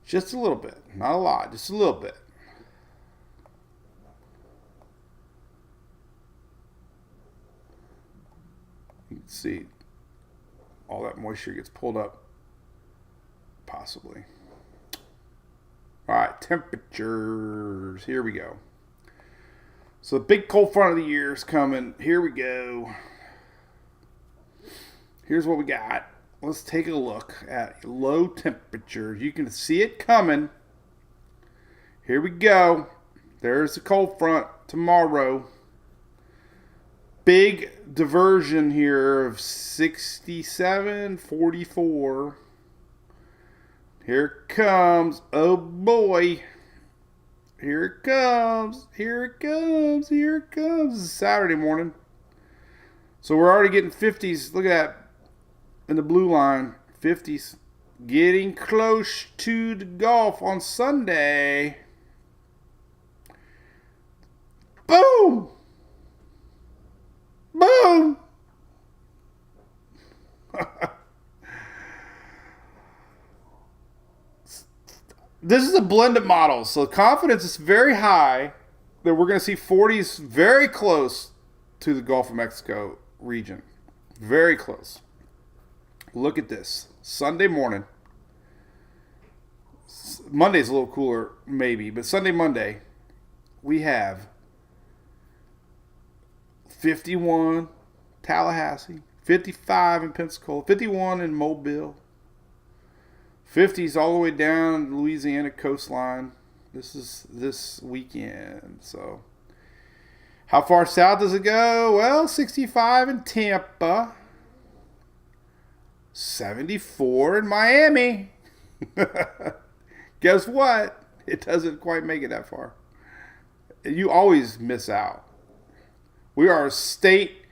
Just a little bit. Not a lot, just a little bit. You can see all that moisture gets pulled up, possibly. All right, temperatures. Here we go. So the big cold front of the year is coming. Here we go. Here's what we got. Let's take a look at low temperatures. You can see it coming. Here we go. There's the cold front tomorrow. Big diversion here of 67, 44. Here it comes. Oh boy. Here it comes. Here it comes. Here it comes. It's Saturday morning. So we're already getting 50s. Look at that. In the blue line. 50s. Getting close to the Gulf on Sunday. Boom. Boom. this is a blended model, so confidence is very high that we're going to see 40s very close to the Gulf of Mexico region. Very close. Look at this. Sunday morning. Monday's a little cooler, maybe, but Monday, we have 51 Tallahassee, 55 in Pensacola, 51 in Mobile, 50s all the way down Louisiana coastline. This is this weekend. So, how far south does it go? Well, 65 in Tampa, 74 in Miami. Guess what? It doesn't quite make it that far. You always miss out. We are a state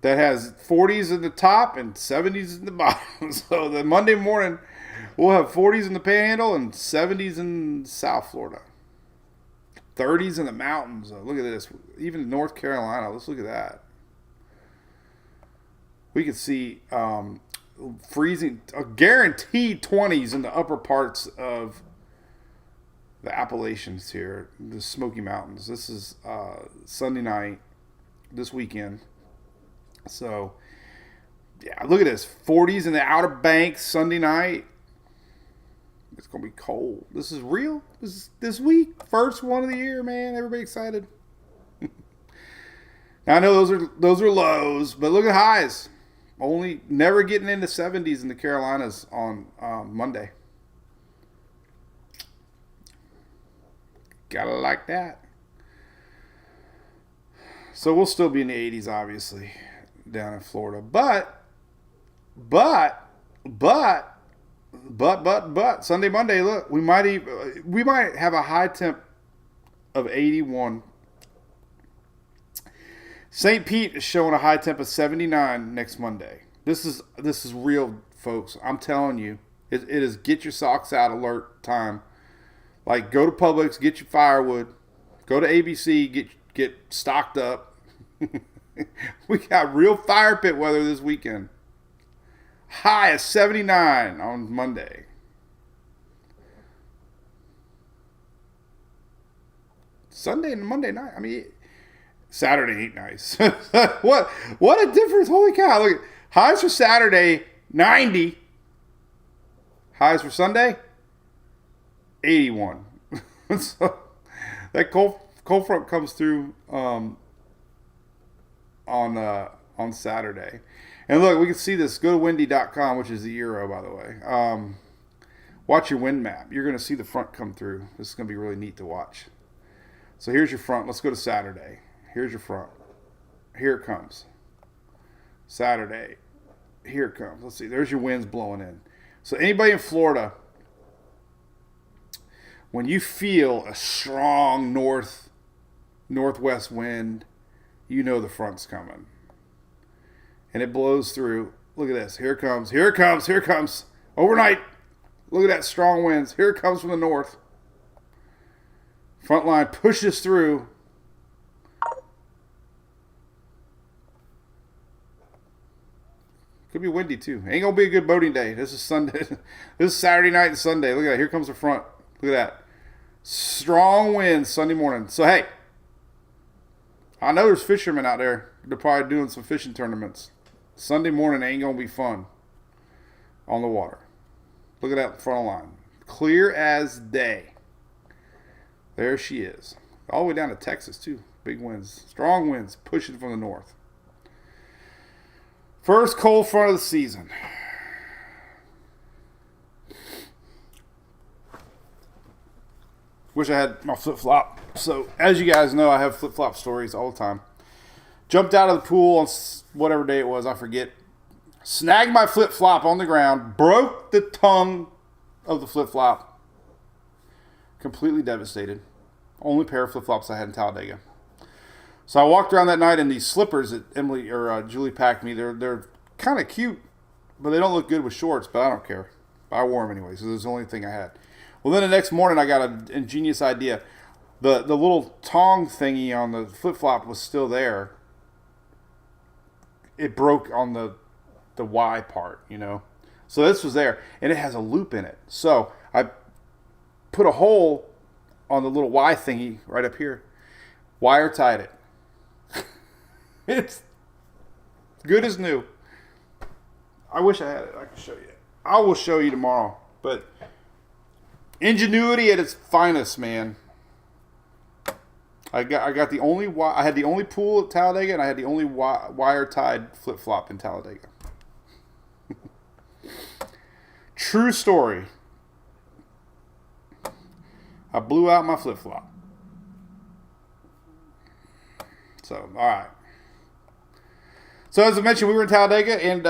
that has 40s in the top and 70s in the bottom. So the Monday morning, we'll have 40s in the Panhandle and 70s in South Florida. 30s in the mountains. Look at this. Even in North Carolina, let's look at that. We could see freezing, a guaranteed 20s in the upper parts of the Appalachians here, the Smoky Mountains. This is Sunday night, this weekend. So, yeah, look at this. 40s in the Outer Banks Sunday night. It's going to be cold. This is real. This week. First one of the year, man. Everybody excited. Now, I know those are lows, but look at highs. Only never getting into 70s in the Carolinas on Monday. Gotta like that. So we'll still be in the 80s, obviously, down in Florida. But Sunday, Monday, look, we might have a high temp of 81. St. Pete is showing a high temp of 79 next Monday. This is real, folks. I'm telling you, it is get your socks out alert time. Like, go to Publix, get your firewood. Go to ABC, get stocked up. We got real fire pit weather this weekend. High of 79 on Monday. Sunday and Monday night. I mean, Saturday ain't nice. What a difference. Holy cow. Look, highs for Saturday, 90. Highs for Sunday, 81. So that cold front comes through on Saturday. And look, we can see this. Go to windy.com, which is the Euro, by the way. Watch your wind map. You're going to see the front come through. This is going to be really neat to watch. So here's your front. Let's go to Saturday. Here's your front. Here it comes. Saturday. Here it comes. Let's see. There's your winds blowing in. So anybody in Florida, when you feel a strong northwest wind, you know the front's coming. And it blows through. Look at this. Here it comes. Here it comes. Here it comes. Overnight. Look at that strong winds. Here it comes from the north. Front line pushes through. Could be windy too. Ain't gonna be a good boating day. This is Sunday. This is Saturday night and Sunday. Look at that. Here comes the front. Look at that. Strong winds Sunday morning. So hey, I know there's fishermen out there. They're probably doing some fishing tournaments. Sunday morning ain't gonna be fun on the water. Look at that front line. Clear as day. There she is. All the way down to Texas too. Big winds. Strong winds pushing from the north. First cold front of the season. Wish I had my flip-flop. So, as you guys know, I have flip-flop stories all the time. Jumped out of the pool on whatever day it was, I forget. Snagged my flip-flop on the ground. Broke the tongue of the flip-flop. Completely devastated. Only pair of flip-flops I had in Talladega. So I walked around that night in these slippers that Emily or Julie packed me. They're kind of cute, but they don't look good with shorts, but I don't care. I wore them anyway, so it was the only thing I had. Well, then the next morning I got an ingenious idea. The little tong thingy on the flip-flop was still there. It broke on the Y part, you know. So this was there, and it has a loop in it. So I put a hole on the little Y thingy right up here. Wire tied it. It's good as new. I wish I had it. I could show you. I will show you tomorrow. But ingenuity at its finest, man. I got the only I had the only pool at Talladega, and I had the only wire tied flip flop in Talladega. True story. I blew out my flip flop. So, all right. So, as I mentioned, we were in Talladega, and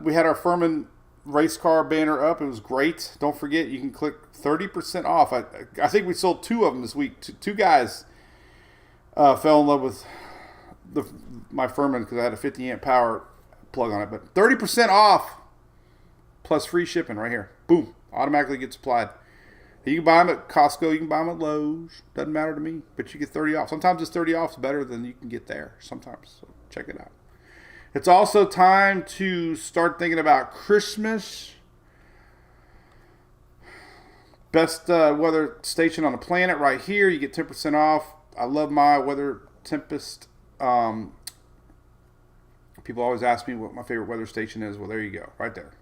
we had our Furman race car banner up. It was great. Don't forget, you can click 30% off. I think we sold 2 of them this week. Two guys fell in love with my Furman because I had a 50 amp power plug on it. But 30% off plus free shipping right here. Boom. Automatically gets applied. You can buy them at Costco. You can buy them at Lowe's. Doesn't matter to me. But you get 30 off. Sometimes this 30 off is better than you can get there. Sometimes. So check it out. It's also time to start thinking about Christmas. Best weather station on the planet right here. You get 10% off. I love my Weather Tempest. People always ask me what my favorite weather station is. Well, there you go. Right there.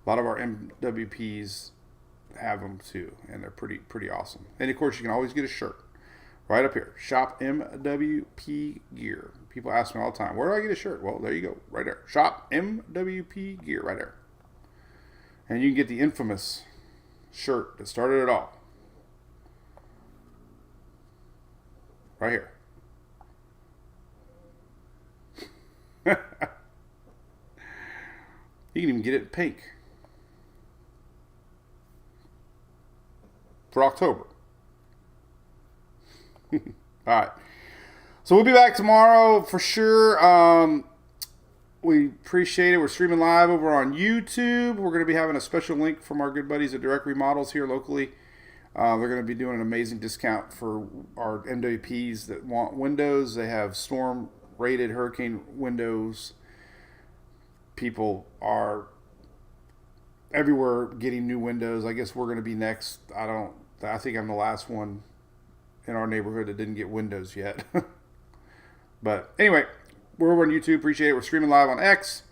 A lot of our MWPs have them too, and they're pretty awesome. And of course, you can always get a shirt right up here. Shop MWP Gear. People ask me all the time, where do I get a shirt? Well, there you go, right there. Shop MWP Gear, right there. And you can get the infamous shirt that started it all. Right here. You can even get it in pink. For October. All right. So we'll be back tomorrow for sure. We appreciate it. We're streaming live over on YouTube. We're going to be having a special link from our good buddies at Direct Remodels here locally. They're going to be doing an amazing discount for our MWPs that want windows. They have storm-rated hurricane windows. People are everywhere getting new windows. I guess we're going to be next. I think I'm the last one in our neighborhood that didn't get windows yet. But anyway, we're over on YouTube. Appreciate it. We're streaming live on X.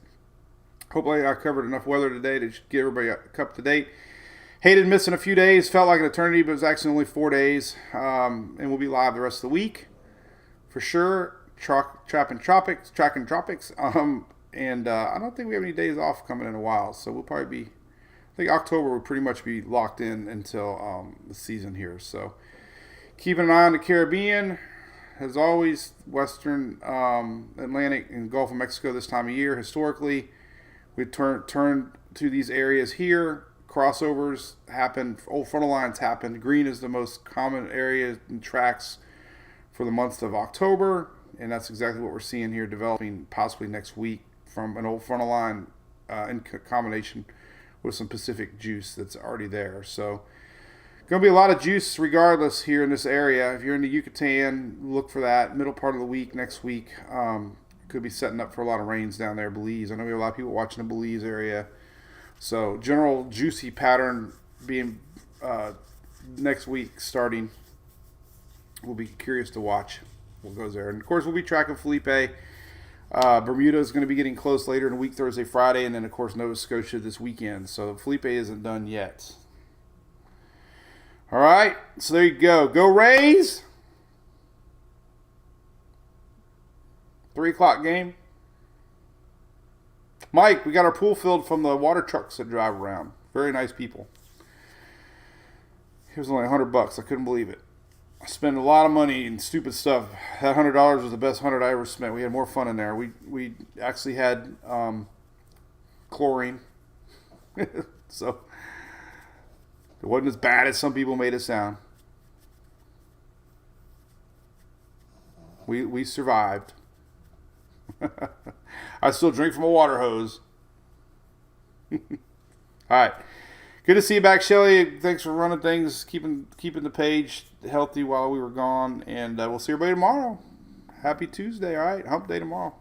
Hopefully I covered enough weather today to get everybody up to date. Hated missing a few days. Felt like an eternity, but it was actually only 4 days. And we'll be live the rest of the week for sure. Tracking Tropics. And I don't think we have any days off coming in a while. So we'll probably be, I think October will pretty much be locked in until the season here. So keeping an eye on the Caribbean. As always, Western Atlantic and Gulf of Mexico this time of year. Historically, we turn to these areas here. Crossovers happen. Old frontal lines happen. Green is the most common area and tracks for the month of October. And that's exactly what we're seeing here developing possibly next week from an old frontal line in combination with some Pacific juice that's already there. So going to be a lot of juice regardless here in this area. If you're in the Yucatan, look for that. Middle part of the week, next week, could be setting up for a lot of rains down there. Belize. I know we have a lot of people watching the Belize area. So general juicy pattern being next week starting. We'll be curious to watch what goes there. And of course, we'll be tracking Felipe. Bermuda is going to be getting close later in the week, Thursday, Friday, and then of course Nova Scotia this weekend. So Felipe isn't done yet. All right, so there you go. Go Rays! 3 o'clock game. Mike, we got our pool filled from the water trucks that drive around. Very nice people. It was only $100. I couldn't believe it. I spent a lot of money in stupid stuff. That $100 was the best 100 I ever spent. We had more fun in there. We actually had chlorine. So it wasn't as bad as some people made it sound. We survived. I still drink from a water hose. All right. Good to see you back, Shelly. Thanks for running things, keeping the page healthy while we were gone. And we'll see everybody tomorrow. Happy Tuesday, all right? Hump day tomorrow.